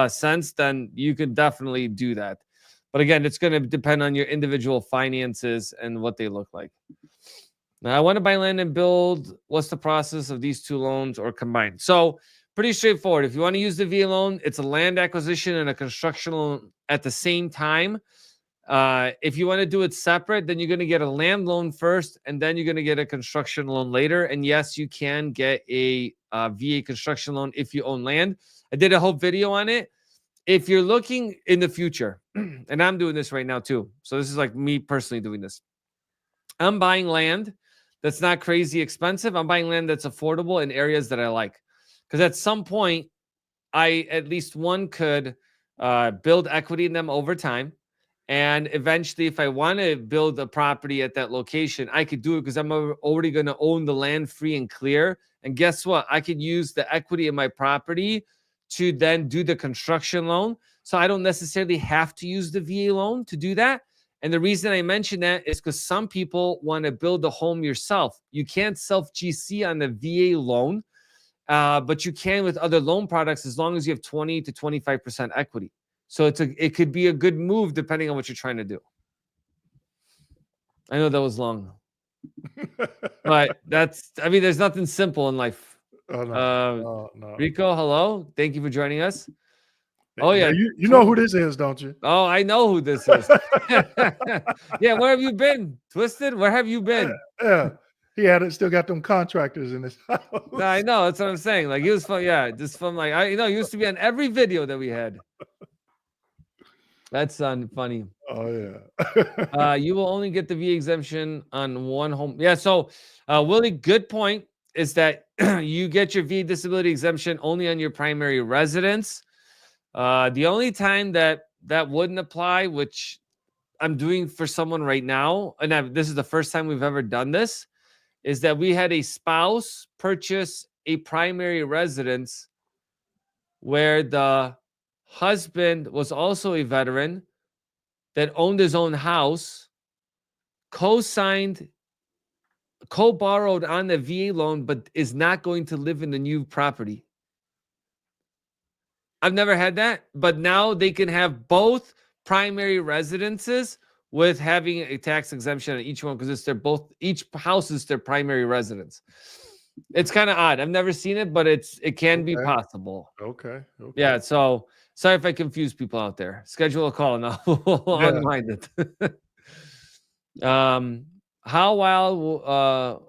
sense, then you can definitely do that. But again, it's going to depend on your individual finances and what they look like. Now, I want to buy land and build. What's the process of these two loans or combined? So pretty straightforward. If you want to use the VA loan, it's a land acquisition and a construction loan at the same time. If you want to do it separate, then you're going to get a land loan first, and then you're going to get a construction loan later. And yes, you can get a VA construction loan if you own land. I did a whole video on it. If you're looking in the future, and I'm doing this right now too. So this is like me personally doing this. I'm buying land that's not crazy expensive. I'm buying land that's affordable in areas that I like. Because at some point, I at least could build equity in them over time. And eventually, if I want to build a property at that location, I could do it because I'm already going to own the land free and clear. And guess what? I could use the equity in my property to then do the construction loan. So I don't necessarily have to use the VA loan to do that. And the reason I mention that is because some people want to build a home yourself. You can't self GC on the VA loan, but you can with other loan products as long as you have 20 to 25% equity. So it could be a good move depending on what you're trying to do. I know that was long, but there's nothing simple in life. No. Rico, hello. Thank you for joining us. Oh, yeah. You know who this is, don't you? Oh, I know who this is. Yeah, where have you been? Twisted? Where have you been? Yeah. He still got them contractors in his house. No, I know. That's what I'm saying. Like, he was from, just from he used to be on every video that we had. That's funny. Oh, yeah. You will only get the VA exemption on one home. Yeah, so, Willie, good point is that you get your VA disability exemption only on your primary residence. The only time that wouldn't apply, which I'm doing for someone right now, and this is the first time we've ever done this, is that we had a spouse purchase a primary residence where the husband was also a veteran that owned his own house, co-borrowed on the VA loan, but is not going to live in the new property. I've never had that, but now they can have both primary residences with having a tax exemption on each one because each house is their primary residence. It's kind of odd. I've never seen it, but it can be possible. Okay. Yeah. So sorry if I confuse people out there. Schedule a call and I'll unwind it. How wild?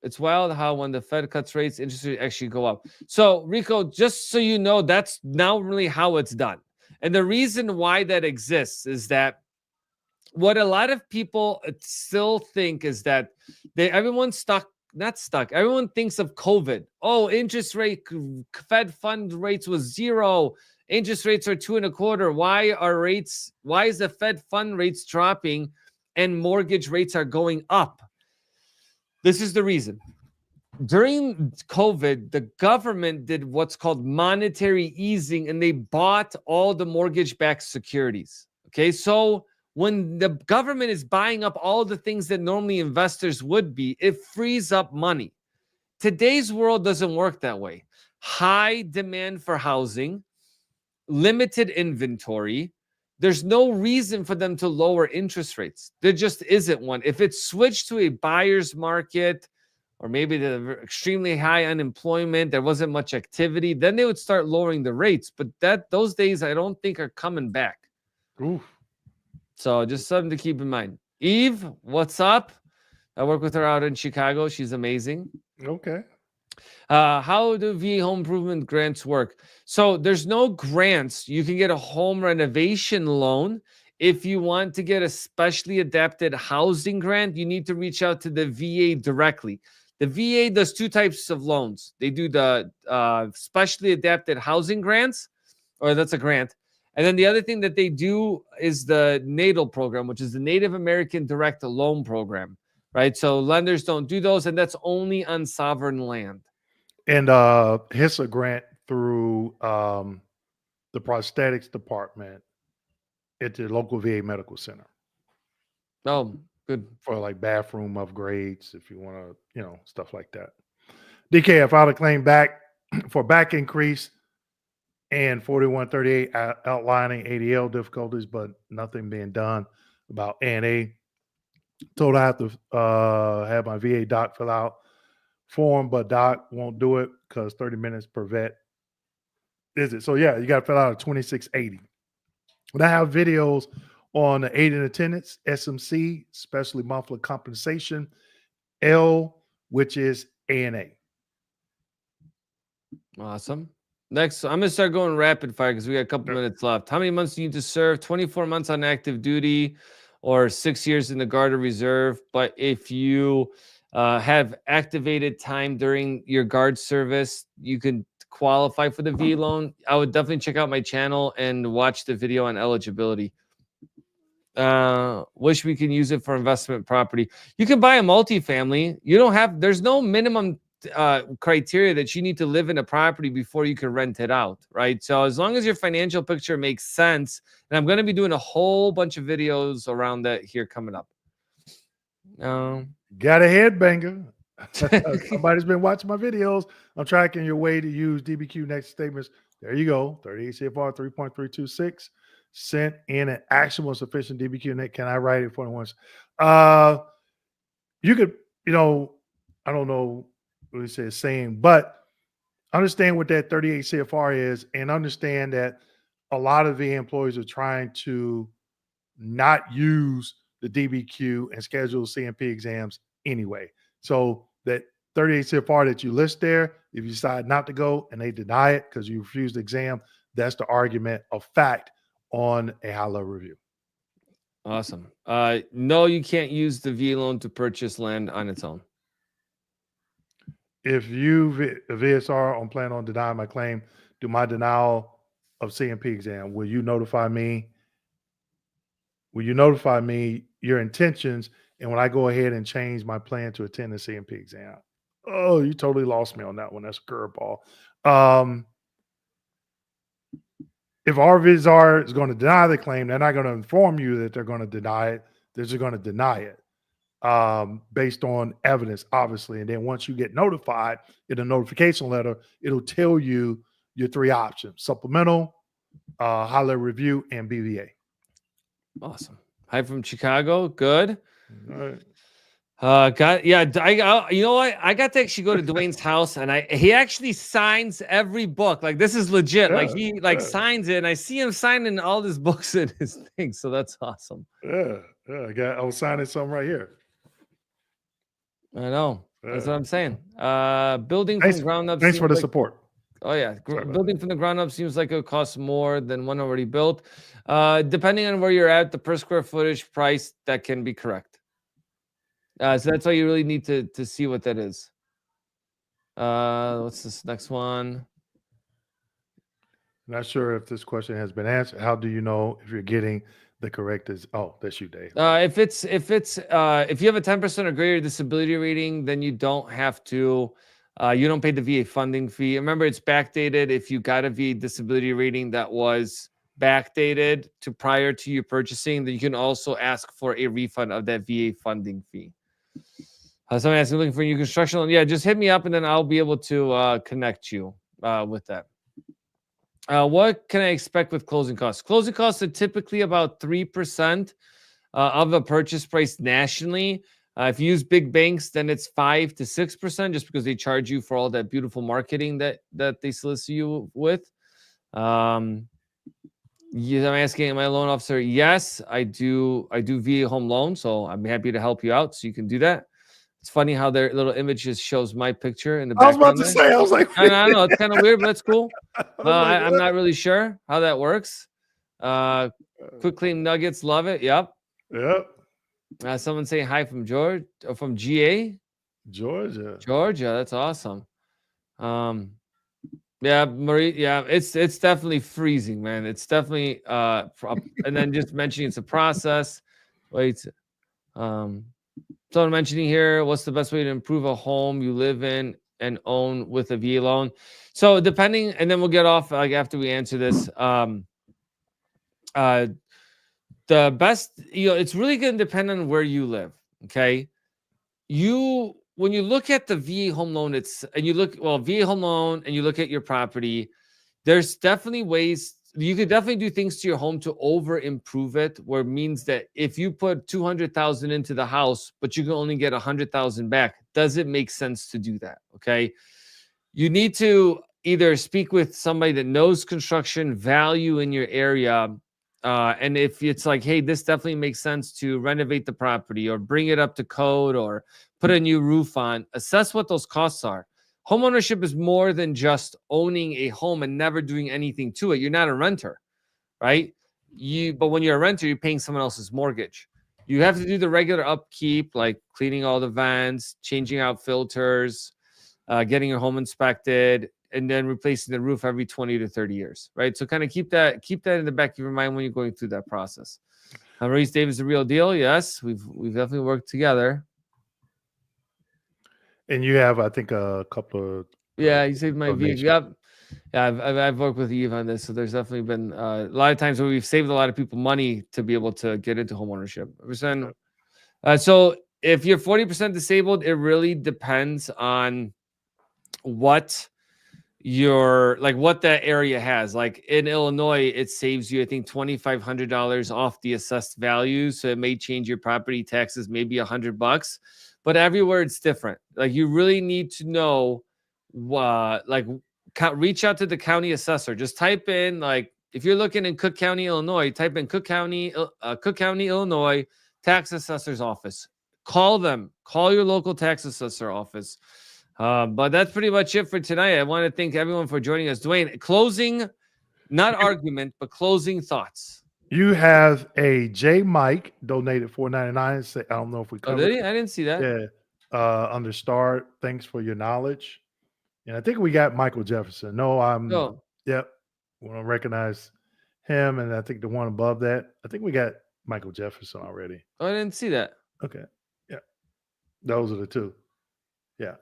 It's wild how when the Fed cuts rates, interest rates actually go up. So Rico, just so you know, that's not really how it's done. And the reason why that exists is that what a lot of people still think is that everyone thinks of COVID. Oh, interest rate, Fed fund rates was 0. Interest rates are 2.25. Why is the Fed fund rates dropping and mortgage rates are going up? This is the reason. During COVID, the government did what's called monetary easing, and they bought all the mortgage-backed securities. Okay, so when the government is buying up all the things that normally investors would be, it frees up money. Today's world doesn't work that way. High demand for housing, limited inventory, there's no reason for them to lower interest rates. There just isn't one. If it switched to a buyer's market, or maybe the extremely high unemployment, there wasn't much activity, then they would start lowering the rates. But those days I don't think are coming back. Oof. So just something to keep in mind. Eve, what's up? I work with her out in Chicago. She's amazing. Okay. How do VA home improvement grants work? So there's no grants. You can get a home renovation loan. If you want to get a specially adapted housing grant, you need to reach out to the VA directly. The VA does two types of loans. They do the specially adapted housing grants, or that's a grant. And then the other thing that they do is the NADL program, which is the Native American Direct Loan Program, right? So lenders don't do those, and that's only on sovereign land. And HISA grant through the prosthetics department at the local VA medical center Oh, good. for like bathroom upgrades, if you want to, stuff like that. DK, I filed a claim back for back increase and 4138 outlining ADL difficulties, but nothing being done about ANA. Told I have to have my VA doc fill out form, but doc won't do it because 30 minutes per vet visit. So yeah, you got to fill out a 2680. But I have videos on the aid in attendance, SMC, specially monthly compensation, L, which is ANA. Awesome. Next, I'm going to start going rapid fire because we got a couple minutes left. How many months do you need to serve? 24 months on active duty or 6 years in the Guard or Reserve. But if you have activated time during your Guard service, you can qualify for the V loan. I would definitely check out my channel and watch the video on eligibility. Wish we can use it for investment property. You can buy a multifamily. There's no minimum criteria that you need to live in a property before you can rent it out, right? So as long as your financial picture makes sense, and I'm going to be doing a whole bunch of videos around that here coming up. Got a headbanger. Somebody's been watching my videos. I'm tracking your way to use DBQ next statements. There you go. 38 CFR 3.326. Sent in an actionable sufficient DBQ net. Can I write it for the once? You could, I don't know what he says saying, but understand what that 38 CFR is and understand that a lot of VA employees are trying to not use the DBQ and schedule CMP exams anyway. So that 38 CFR that you list there, if you decide not to go and they deny it because you refused the exam, that's the argument of fact on a high-level review. Awesome. No, you can't use the VA loan to purchase land on its own. If you, VSR, plan on denying my claim, do my denial of CMP exam, will you notify me? Will you notify me your intentions? And when I go ahead and change my plan to attend the CMP exam? Oh, you totally lost me on that one. That's a curveball. If RVSR is going to deny the claim, they're not going to inform you that they're going to deny it. They're just going to deny it based on evidence, obviously. And then once you get notified in a notification letter, it'll tell you your three options: supplemental, high-level review, and BVA. Awesome. Hi from Chicago. Good. All right. You know what? I got to actually go to Dwayne's house, and he actually signs every book. Like, this is legit. Like, he signs it, and I see him signing all his books and his things. So that's awesome. Yeah. I was signing something right here. I know. That's what I'm saying. Building Thanks, from ground up. Thanks for the support. Oh yeah, building from the ground up seems like it would cost more than one already built. Depending on where you're at, the per square footage price, that can be correct. So that's why you really need to see what that is. What's this next one? Not sure if this question has been answered. How do you know if you're getting the correct? That's you, Dave. If you have a 10% or greater disability rating, then you don't have to. You don't pay the VA funding fee. Remember, it's backdated. If you got a VA disability rating that was backdated to prior to you purchasing, then you can also ask for a refund of that VA funding fee. Somebody asking, looking for a new construction loan. Yeah, just hit me up and then I'll be able to connect you with that. What can I expect with closing costs? Closing costs are typically about 3% of a purchase price nationally. If you use big banks, then it's 5 to 6%, just because they charge you for all that beautiful marketing that they solicit you with. Um, I'm asking, am I a loan officer? Yes, I do. I do VA home loan, so I'm happy to help you out. So you can do that. It's funny how their little image just shows my picture in the I was about background to there. say, I was like, I know it's kind of weird, but that's cool. I was like, I'm what? not really sure how that works. Quick clean nuggets, love it. Yep. Yep. Someone saying hi from George, from GA, Georgia. Georgia. That's awesome. Um, yeah, Marie. Yeah, it's definitely freezing, man. It's definitely and then just mentioning it's a process. Wait, um, someone mentioning here, what's the best way to improve a home you live in and own with a VA loan? So depending, and then we'll get off like after we answer this. Uh, the best, it's really going to depend on where you live. Okay, when you look at the VA home loan, and you look VA home loan, and you look at your property, there's definitely ways you could definitely do things to your home to over improve it, where it means that if you put 200,000 into the house, but you can only get 100,000 back, does it make sense to do that? Okay. You need to either speak with somebody that knows construction value in your area. And if it's like, hey, this definitely makes sense to renovate the property or bring it up to code or put a new roof on, assess what those costs are. Homeownership is more than just owning a home and never doing anything to it. You're not a renter, right? But when you're a renter, you're paying someone else's mortgage. You have to do the regular upkeep, like cleaning all the vents, changing out filters, getting your home inspected, and then replacing the roof every 20 to 30 years, right? So kind of keep that in the back of your mind when you're going through that process. Maurice Davis, the real deal. Yes, we've definitely worked together. And you have, I think, a couple of Yeah, you saved my vehicle. donations. Yep. Yeah, I've worked with Eve on this, so there's definitely been a lot of times where we've saved a lot of people money to be able to get into homeownership. So if you're 40% disabled, it really depends on what what that area has. Like in Illinois, it saves you, I think, $2,500 off the assessed value. So it may change your property taxes, maybe $100, but everywhere it's different. Like you really need to know reach out to the county assessor. Just type in, like, if you're looking in Cook County, Illinois, type in Cook County, Illinois, tax assessor's office. Call them. Call your local tax assessor office. But that's pretty much it for tonight. I want to thank everyone for joining us. Dwayne, closing, not argument, but closing thoughts. You have a J Mike donated $4.99. I don't know if we Oh, covered did he? it. I didn't see that. Yeah. Under star, thanks for your knowledge. And I think we got Michael Jefferson. No, yep. We want to recognize him. And I think the one above that, I think we got Michael Jefferson already. Oh, I didn't see that. Okay. Yeah. Those are the two. Yeah.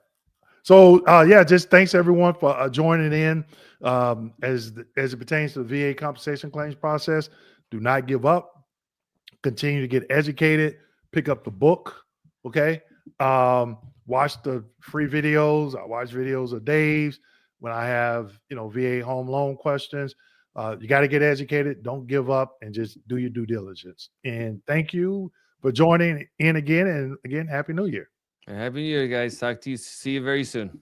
So yeah, just thanks everyone for joining in. As it pertains to the VA compensation claims process, do not give up. Continue to get educated. Pick up the book. Okay. Watch the free videos. I watch videos of Dave's when I have VA home loan questions. You got to get educated. Don't give up, and just do your due diligence. And thank you for joining in again. And again, Happy New Year. Happy New Year, guys. See you very soon.